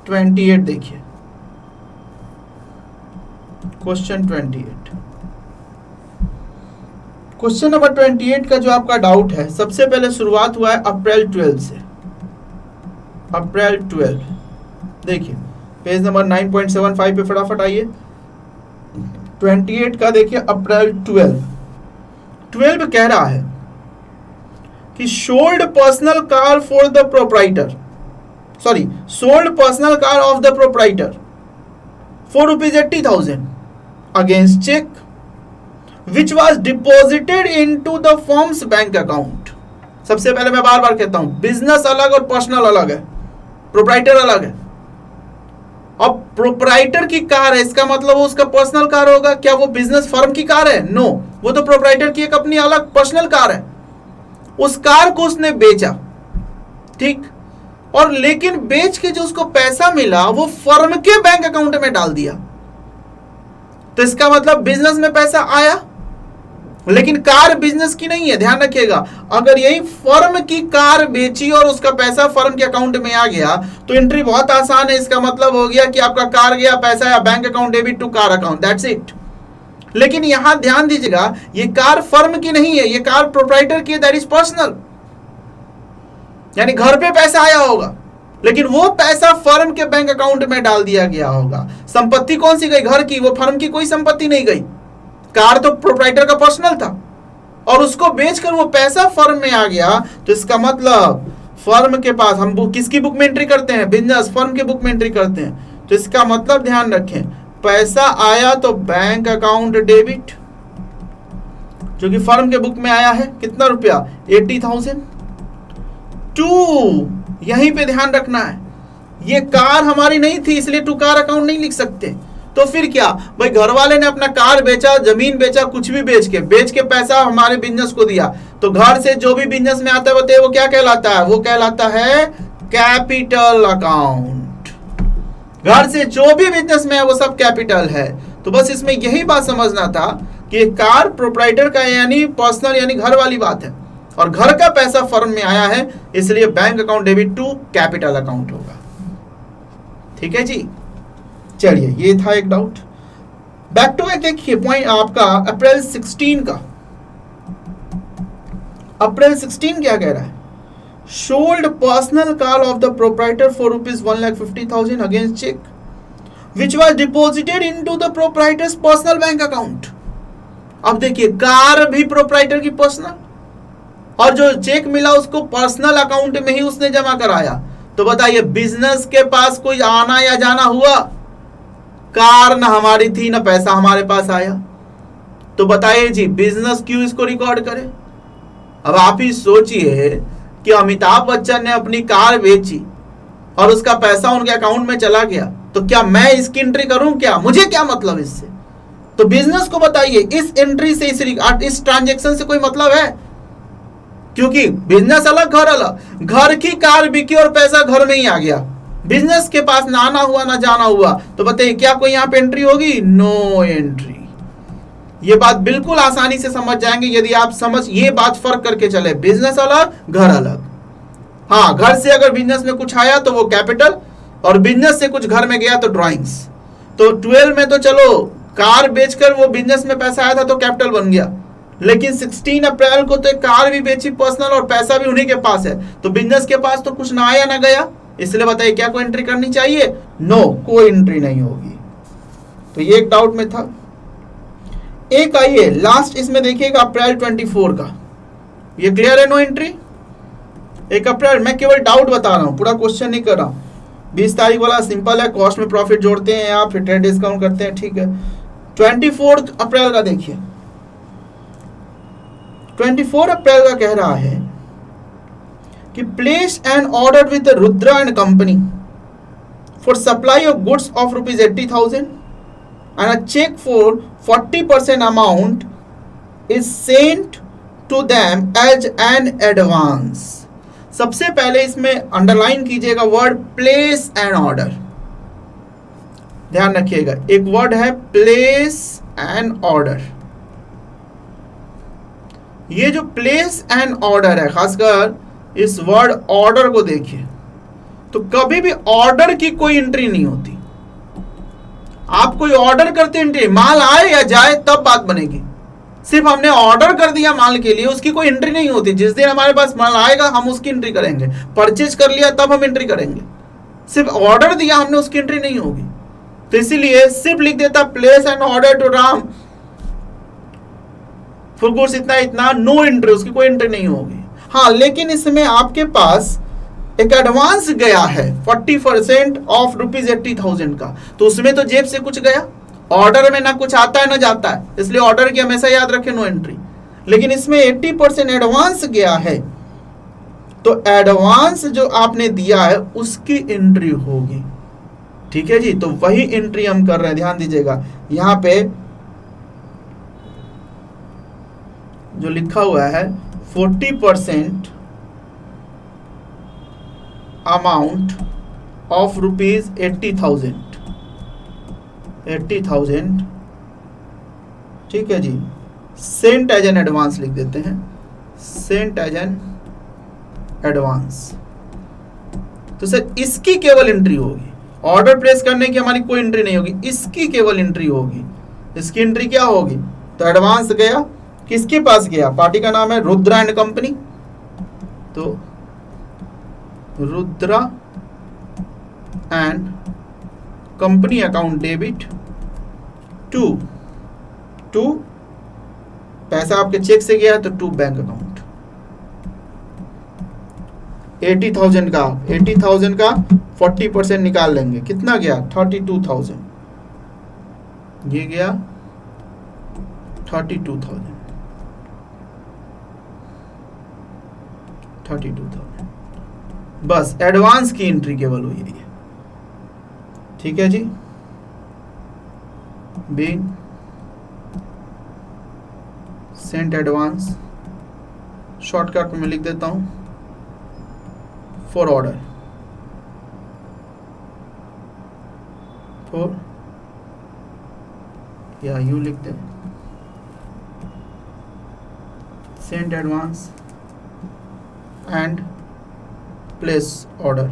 28 देखिए, क्वेश्चन 28। क्वेश्चन नंबर 28 का जो आपका डाउट है, सबसे पहले शुरुआत हुआ है अप्रैल 12 से, अप्रैल 12। देखिए पेज नंबर 9.75 पे फटाफट आइए, 28 का देखिए अप्रैल 12 कह रहा है कि sold personal car for the proprietor, sorry sold personal car of the proprietor for ₹80,000 against cheque which was deposited into the firm's bank account. सबसे पहले मैं बार बार कहता हूं, बिजनेस अलग और पर्सनल अलग है, प्रोप्राइटर अलग है। अब प्रोप्राइटर की कार है, इसका मतलब वो उसका पर्सनल कार होगा, क्या वो बिजनेस फर्म की कार है? नो, वो तो प्रोप्राइटर की एक अपनी अलग पर्सनल कार है। उस कार को उसने बेचा, ठीक, और लेकिन बेच के जो उसको पैसा मिला वो फर्म के बैंक अकाउंट में डाल दिया। तो इसका मतलब बिजनेस में पैसा आया, लेकिन कार बिजनेस की नहीं है, ध्यान रखिएगा। अगर यही फर्म की कार बेची और उसका पैसा फर्म के अकाउंट में आ गया तो एंट्री बहुत आसान है। इसका मतलब हो गया कि आपका कार गया, पैसा या bank account debit to car account, that's it. लेकिन यहां ध्यान दीजिएगा, ये कार फर्म की नहीं है, ये कार प्रोप्राइटर की है, दैट इज पर्सनल। यानी घर पे पैसा आया होगा, लेकिन वो पैसा फर्म के बैंक अकाउंट में डाल दिया गया होगा। संपत्ति कौन सी गई? घर की। वो फर्म की कोई संपत्ति नहीं गई। कार तो प्रोप्राइटर का पर्सनल था और उसको बेचकर वो पैसा फर्म में आ गया। तो इसका मतलब फर्म के पास, हम किसकी बुक में एंट्री करते हैं? बिजनेस फर्म के बुक में एंट्री करते हैं। तो इसका मतलब ध्यान रखें, पैसा आया तो बैंक अकाउंट डेबिट, जो कि फर्म के बुक में आया है कितना रुपया? 80,000। टू, यहीं पे ध्यान रखना है, ये कार हमारी नहीं थी इसलिए टू कार अकाउंट नहीं लिख सकते। तो फिर क्या भाई, घर वाले ने अपना कार बेचा, जमीन बेचा, कुछ भी बेच के पैसा हमारे बिजनेस को दिया। तो घर से जो भी बिजनेस में आता है बताइए वो क्या कहलाता है? वो कहलाता है कैपिटल अकाउंट। घर से जो भी बिजनेस में है वो सब कैपिटल है। तो बस इसमें यही बात समझना था कि कार प्रोप्राइटर का यानी पर्सनल यानी घर वाली बात है, और घर का पैसा फर्म में आया है इसलिए bank account debit to capital account होगा। ठीक है जी, चलिए ये था एक डाउट। बैक टू बैक देखिए पॉइंट आपका अप्रैल 16 का। अप्रैल 16 क्या कह रहा है? Sold personal car of the proprietor for ₹1,50,000 against cheque which was deposited into the proprietor's personal bank account. अब देखिए, कार भी प्रोप्राइटर की पर्सनल, और जो चेक मिला उसको पर्सनल अकाउंट में ही उसने जमा कराया। तो बताइए बिजनेस के पास कोई आना या जाना हुआ? कार ना हमारी थी ना पैसा हमारे पास आया। तो बताइए जी बिजनेस क्यों इसको रिकॉर्ड करे? अब आप ही सोचिए कि अमिताभ बच्चन ने अपनी कार बेची और उसका पैसा उनके अकाउंट में चला गया, तो क्या मैं इसकी एंट्री करूं? क्या मुझे क्या मतलब इससे? तो बिजनेस को बताइए इस एंट्री से, इस ट्रांजैक्शन से कोई मतलब है? क्योंकि बिजनेस अलग घर अलग। घर की कार बिकी और पैसा घर में ही आ गया, बिजनेस के पास ना आना हुआ ना जाना हुआ। तो बताइए क्या कोई यहाँ पे एंट्री होगी? No entry. ये बात बिल्कुल आसानी से समझ जाएंगे यदि आप ये बात फर्क करके चले, बिजनेस अलग घर अलग। हाँ, घर से अगर बिजनेस में कुछ आया तो वो कैपिटल, और बिजनेस से कुछ घर में गया तो ड्राइंग्स। तो 12 में तो चलो कार बेचकर वो बिजनेस में पैसा आया था तो कैपिटल बन गया, लेकिन 16 अप्रैल को तो कार भी बेची पर्सनल और पैसा भी उन्हीं के पास है, तो बिजनेस के पास तो कुछ ना आया ना गया। इसलिए बताइए क्या कोई एंट्री करनी चाहिए? नो, कोई एंट्री नहीं होगी। तो ये एक डाउट में था। एक आइए लास्ट, इसमें देखिएगा अप्रैल 24 का। ये क्लियर है? नो एंट्री 1 अप्रैल। मैं केवल डाउट बता रहा हूं, पूरा क्वेश्चन नहीं कर रहा हूं। 20 तारीख वाला सिंपल है, कॉस्ट में प्रॉफिट जोड़ते हैं आप, फिर ट्रेड डिस्काउंट करते हैं, ठीक है। 24 अप्रैल का देखिए। 24 अप्रैल का कह रहा है कि place an order with Rudra and company for supply of goods of ₹80,000 and a cheque for 40% amount is sent to them as an advance. सबसे पहले इसमें अंडरलाइन कीजिएगा वर्ड प्लेस एन ऑर्डर। ध्यान रखिएगा, एक वर्ड है प्लेस एन ऑर्डर। ये जो प्लेस एन ऑर्डर है, खासकर इस वर्ड ऑर्डर को देखिए, तो कभी भी ऑर्डर की कोई एंट्री नहीं होती। आप कोई ऑर्डर करते एंट्री, माल आए या जाए तब बात बनेगी। सिर्फ हमने ऑर्डर कर दिया माल के लिए, उसकी कोई एंट्री नहीं होती। जिस दिन हमारे पास माल आएगा हम उसकी एंट्री करेंगे। परचेज कर लिया तब हम एंट्री करेंगे। सिर्फ ऑर्डर दिया हमने, उसकी एंट्री नहीं होगी। तो इसीलिए सिर्फ लिख देता place an order to Ram full goods इतना इतना, नो एंट्री, उसकी कोई एंट्री नहीं होगी। हाँ, लेकिन इसमें आपके पास एक एडवांस गया है 40% ऑफ ₹80,000 का, तो उसमें तो जेब से कुछ गया। ऑर्डर में ना कुछ आता है ना जाता है, इसलिए ऑर्डर की हमेशा याद रखें नो एंट्री। लेकिन इसमें 80% एडवांस गया है, तो एडवांस जो आपने दिया है उसकी एंट्री होगी। ठीक है जी, तो वही एंट्री हम कर रहे हैं। ध्यान दीजिएगा, यहां पे जो लिखा हुआ है 40% अमाउंट ऑफ ₹80,000, ठीक है जी, सेंट एज एन एडवांस लिख देते हैं, सेंट एज एन एडवांस। तो सर इसकी केवल एंट्री होगी, ऑर्डर प्लेस करने की हमारी कोई एंट्री नहीं होगी, इसकी केवल एंट्री होगी। इसकी एंट्री क्या होगी? तो एडवांस गया, किसके पास गया? पार्टी का नाम है रुद्रा एंड कंपनी, तो Rudra and company account debit to पैसा आपके चेक से गया तो टू बैंक अकाउंट। 80,000 का 40% निकाल लेंगे, कितना गया 32,000, ये गया 32,000। बस एडवांस की एंट्री केवल हुई है, ठीक है जी। बीइंग सेंट एडवांस, शॉर्टकट में मैं लिख देता हूं फॉर ऑर्डर, फॉर या यू लिख they sent advance and place order.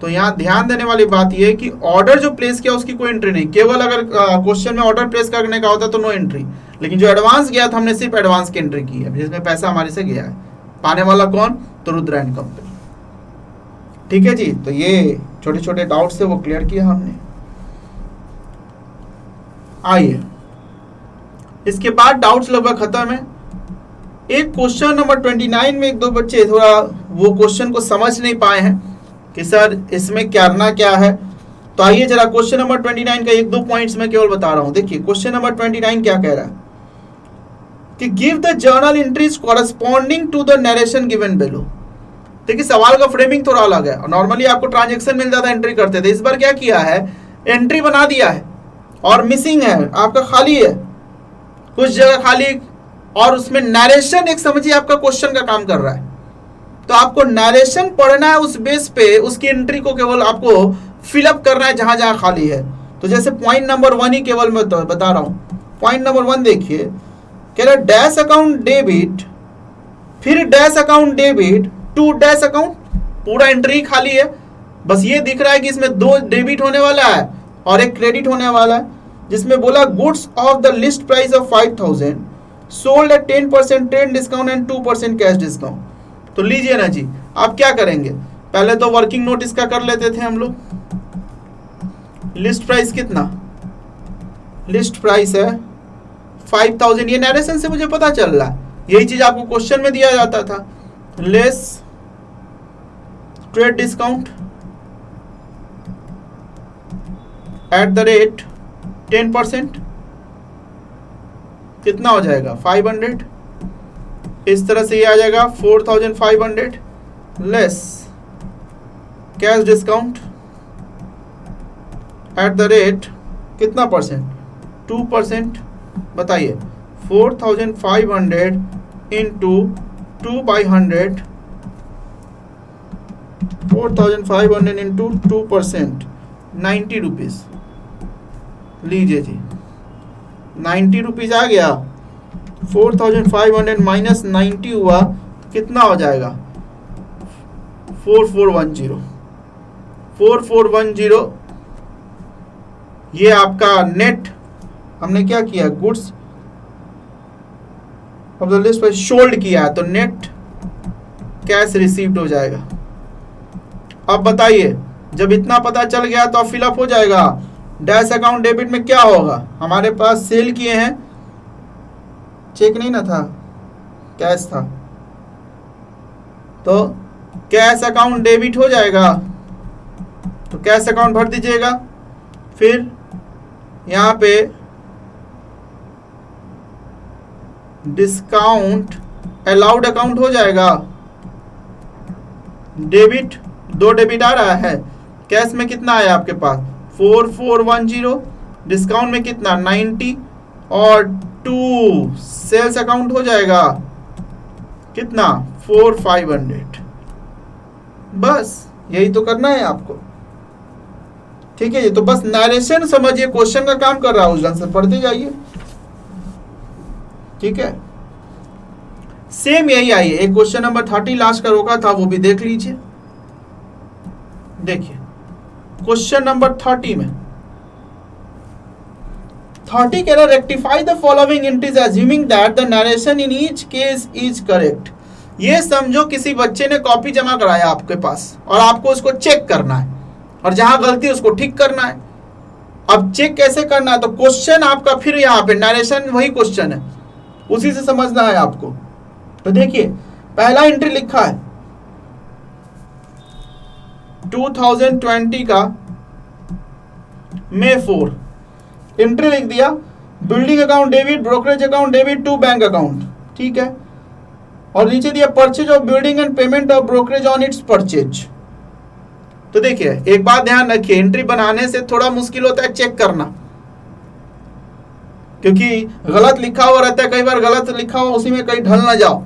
तो यहाँ ध्यान देने वाली बात यह है कि ऑर्डर जो प्लेस किया उसकी कोई एंट्री नहीं, केवल अगर क्वेश्चन में ऑर्डर प्लेस करने का होता तो नो एंट्री, लेकिन जो एडवांस गया था हमने सिर्फ एडवांस की एंट्री की है, जिसमें पैसा हमारे से गया है। पाने वाला कौन, तो रुद्रा एंड कंपनी, ठीक है जी। तो ये छोटे छोटे डाउट्स थे वो क्लियर किया हमने। आइए इसके बाद डाउट्स लगभग खत्म है। एक क्वेश्चन नंबर 29 में एक दो बच्चे थोड़ा वो क्वेश्चन को समझ नहीं पाए हैं कि सर इसमें करना क्या है। तो आइए जरा क्वेश्चन नंबर 29 का एक दो पॉइंट्स में केवल बता रहा हूं। देखिए क्वेश्चन नंबर 29 क्या कह रहा है कि give the journal entries corresponding to the narration given below. देखिए सवाल का फ्रेमिंग थोड़ा अलग है। नॉर्मली आपको ट्रांजैक्शन मिल जाता है, एंट्री करते थे। इस बार क्या किया है, एंट्री बना दिया है और मिसिंग है, आपका खाली है, कुछ जगह खाली, और उसमें नरेशन एक समझिए आपका क्वेश्चन का काम कर रहा है। तो आपको नरेशन पढ़ना है, उस बेस पे उसकी एंट्री को केवल आपको फिलअप करना है जहां जहां खाली है। तो जैसे पॉइंट नंबर 1 ही केवल मैं तो बता रहा हूं। पॉइंट नंबर 1 देखिए, कह रहा डैश अकाउंट डेबिट, फिर dash account debit to dash account, पूरा एंट्री खाली है। बस ये दिख रहा है कि इसमें 2 डेबिट होने वाला है और एक क्रेडिट होने वाला है, जिसमें बोला goods of the list price of 5,000 sold at 10% trade discount and 2% cash discount. तो लीजिए ना जी, आप क्या करेंगे, पहले तो वर्किंग नोट इसका कर लेते थे हम लोग। लिस्ट प्राइस कितना, लिस्ट प्राइस है 5,000, ये नरेशन से मुझे पता चल रहा है, यही चीज आपको क्वेश्चन में दिया जाता था। Less trade discount at the rate 10%, कितना हो जाएगा 500। इस तरह से ये आ जाएगा 4,500 less cash discount at the rate कितना परसेंट, 2%। बताइए 4,500 इंटू 2/100, 4,500 इंटू 2%, 90 रुपीज। लीजिए जी 90 रुपीज आ गया, 4,500 माइनस 90 हुआ, कितना हो जाएगा 4410, 4410। ये आपका नेट हमने क्या किया, गुड्स ऑफ द लिस्ट पर सोल्ड किया, तो नेट कैश रिसीव्ड हो जाएगा। अब बताइए जब इतना पता चल गया तो अब फिलअप हो जाएगा। डैश अकाउंट डेबिट में क्या होगा, हमारे पास सेल किए हैं, चेक नहीं ना था, कैश था, तो कैश अकाउंट डेबिट हो जाएगा, तो कैश अकाउंट भर दीजिएगा। फिर यहां पे डिस्काउंट अलाउड अकाउंट हो जाएगा, डेबिट 2 डेबिट आ रहा है, कैश में कितना आया आपके पास 4410, डिस्काउंट में कितना 90 और 2 सेल्स अकाउंट हो जाएगा कितना 4,500। बस यही तो करना है आपको, ठीक है। ये तो बस नरेशन समझिए, क्वेश्चन का काम कर रहा है, उस ढंग से पढ़ते जाइए, ठीक है। सेम यही आई है, एक क्वेश्चन नंबर 30 लास्ट का रोका था, वो भी देख लीजिए। देखिए क्वेश्चन नंबर 30 में 30 कह रहा rectify the following entries assuming that the narration in each case is correct. ये समझो किसी बच्चे ने कॉपी जमा कराया आपके पास और आपको उसको चेक करना है और जहां गलती है उसको ठीक करना है। अब चेक कैसे करना है, तो क्वेश्चन आपका फिर यहाँ पे नरेशन वही क्वेश्चन है, उसी से समझना है आपको। तो देखिए पहला एंट्री लिखा है 2020 का May 4, एंट्री लिख दिया building account debit, brokerage account debit to bank account, ठीक है। और नीचे दिया purchase of building and payment of brokerage on its purchase. तो देखिए एक बात ध्यान रखिए, एंट्री बनाने से थोड़ा मुश्किल होता है चेक करना, क्योंकि गलत लिखा हुआ रहता है, कई बार गलत लिखा हुआ उसी में कहीं ढल ना जाओ।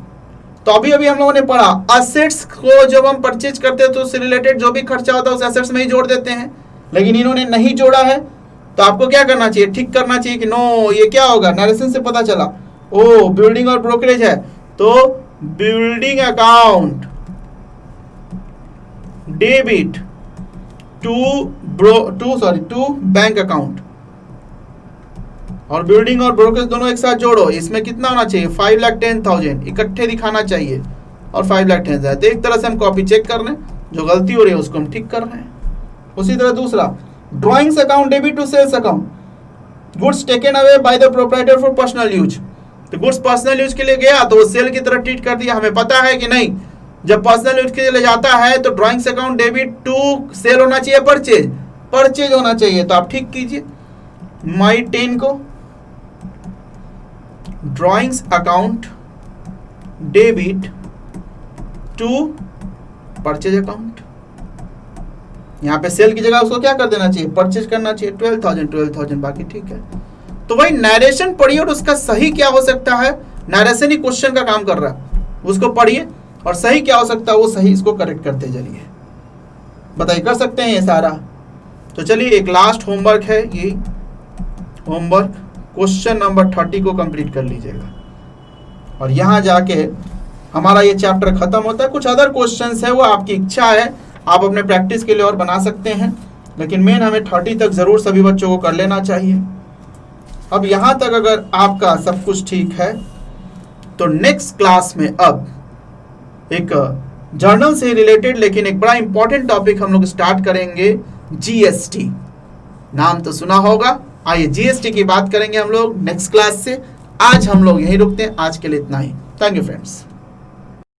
तो अभी हम लोगों ने पढ़ा असेट्स को जब हम परचेज करते हैं तो उससे रिलेटेड जो भी खर्चा होता है उस एसेट्स में ही जोड़ देते हैं, लेकिन इन्होंने नहीं जोड़ा है। तो आपको क्या करना चाहिए, ठीक करना चाहिए कि नो ये क्या होगा, नरेशन से पता चला ओ बिल्डिंग और ब्रोकरेज है तो building account debit to bank account, और बिल्डिंग और ब्रोकरेज दोनों एक साथ जोड़ो। इसमें कितना होना चाहिए 5,10,000 इकट्ठे दिखाना चाहिए और 5,10,000। तो एक तरह से हम कॉपी चेक कर रहे हैं, जो गलती हो रही है उसको हम ठीक कर रहे हैं। उसी तरह दूसरा drawings account debit to sales account, goods taken away by the proprietor for personal use. तो गुड्स पर्सनल यूज के लिए गया तो वो सेल की तरह ट्रीट कर दिया। हमें पता है कि नहीं, जब पर्सनल यूज के लिए जाता है तो drawings account debit to sale होना चाहिए, परचेज होना चाहिए। तो आप ठीक कीजिए May 10 को drawings account debit to purchase account, यहां पे सेल की जगह उसको क्या कर देना चाहिए, परचेज करना चाहिए। 12,000 बाकी ठीक है। तो भाई नरेशन पढ़िए और उसका सही क्या हो सकता है, नरेशन ही क्वेश्चन का काम कर रहा है, उसको पढ़िए और सही क्या हो सकता है वो सही इसको करेक्ट करते चलिए। बताइए कर सकते हैं ये सारा। तो चलिए एक लास्ट होमवर्क है, ये होमवर्क क्वेश्चन नंबर 30 को कंप्लीट कर लीजिएगा और यहाँ जाके हमारा ये चैप्टर खत्म होता है। कुछ अदर क्वेश्चंस है वो आपकी इच्छा है, आप अपने प्रैक्टिस के लिए और बना सकते हैं, लेकिन मेन हमें 30 तक जरूर सभी बच्चों को कर लेना चाहिए। अब यहाँ तक अगर आपका सब कुछ ठीक है तो नेक्स्ट क्लास में अब एक जर्नल से रिलेटेड लेकिन एक बड़ा इंपॉर्टेंट टॉपिक हम लोग स्टार्ट करेंगे, जीएसटी। नाम तो सुना होगा। आइए जीएसटी की बात करेंगे हम लोग नेक्स्ट क्लास से। आज हम लोग यहीं रुकते हैं, आज के लिए इतना ही। Thank you friends.